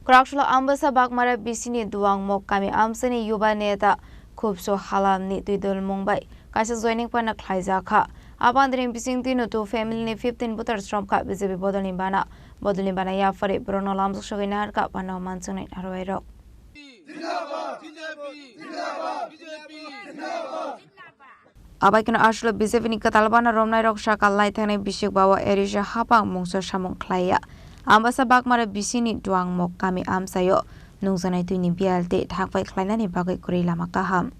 Krakshula ambasa bakmara bisini duang mok kami amsani yuba neta khubso halam ni tuidul mumbai kaisa joining pana khlaiza kha abandrin bising tinu to family ni 15 butar strom kha BJP bodolin bana ya fare brono lamso shoginar ka pana manchunai arwairo abai kana ashla BJP ni katalbana romnai roksha kallai thane bishik bawa erisha hapang mungso samung khlaiya ambasa bakmara bisini duang mok kami amsayo nungsanai tuini bialte thakpai khlainani bagai kuri lama kaham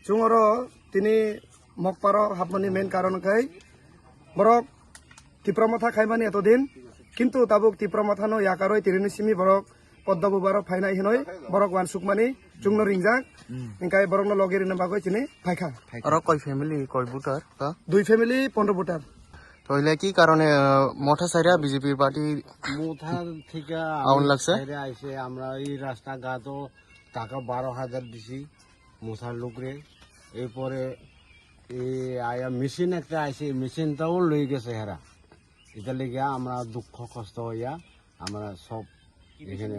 Cungoro tini mokparo hapmani main karon kai borok tipramatha khaimani etodin kintu tabuk tipramathano yakaroi tirini simi borok poddabu borok phainai hinoi borok wan sukmani chungno ringjak ingkai borokno logeri na bagoi chini phaikha aro koi family koi butar ta দুই family 15 butar toile ki karone motha saira BJP party মোথা থেকে আউন লাগছে বাইরে আইছে আমরা এই রাস্তাঘাটও টাকা 12,000 দিছি মোথার লোকরে এরপরে এই আয়া মেশিন একটা আইছে মেশিনটাও লই গেছে হেরা এটা লেগে আমরা দুঃখ কষ্ট হইয়া আমরা সব এখানে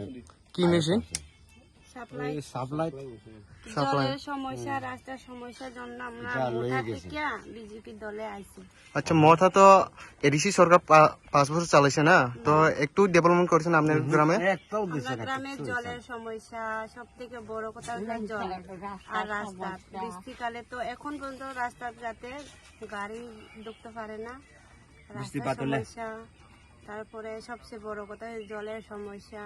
কি মেশিন এই সাপ্লাই জলের সমস্যা রাস্তার সমস্যার জন্য আমরা মোটা থেকে বিজেপি দলে আইছি আচ্ছা মথা তো এডিসি সরকার 5 বছর চালাইছে না তো একটু ডেভেলপমেন্ট করেছেন আপনার গ্রামে একটাও দিছে না গ্রামের জলের সমস্যা সবথেকে বড় কথা হচ্ছে জল আর রাস্তা বৃষ্টিকালে তো এখন পর্যন্ত রাস্তা যাতে গাড়ি ঢুকতে পারে না রাস্তার সমস্যা তারপরে সবচেয়ে বড় কথা জলের সমস্যা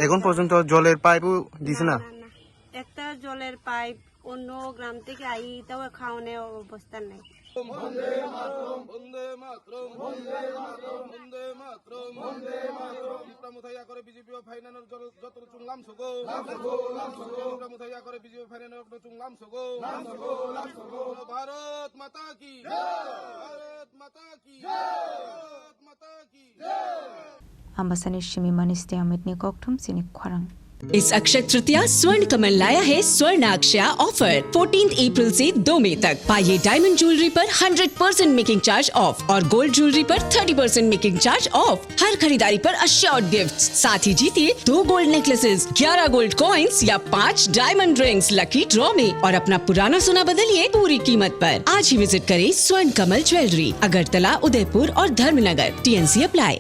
এখন পর্যন্ত জলের পাইপও দিছে না একটা জলের পাইপ অন্য গ্রাম থেকে আইতাও খাওয়ানোর অবস্থা নেই ambasani shimi maniste amit ni kokthum sini khwarang इस अक्षय तृतीया स्वर्ण कमल लाया है स्वर्ण अक्षया ऑफर 14 अप्रैल से 2 मई तक पाइए डायमंड ज्वेलरी पर 100% मेकिंग चार्ज ऑफ और गोल्ड ज्वेलरी पर 30% मेकिंग चार्ज ऑफ हर खरीदारी पर अश्योर्ड गिफ्ट्स साथ ही जीतिए 2 गोल्ड नेकलेसेस 11 गोल्ड कॉइन्स या 5 डायमंड रिंग्स लकी ड्रॉ में और अपना पुराना सोना बदलिए पूरी कीमत पर आज ही विजिट करें स्वर्ण कमल ज्वेलरी अगरतला उदयपुर और धर्मनगर TNC अप्लाई।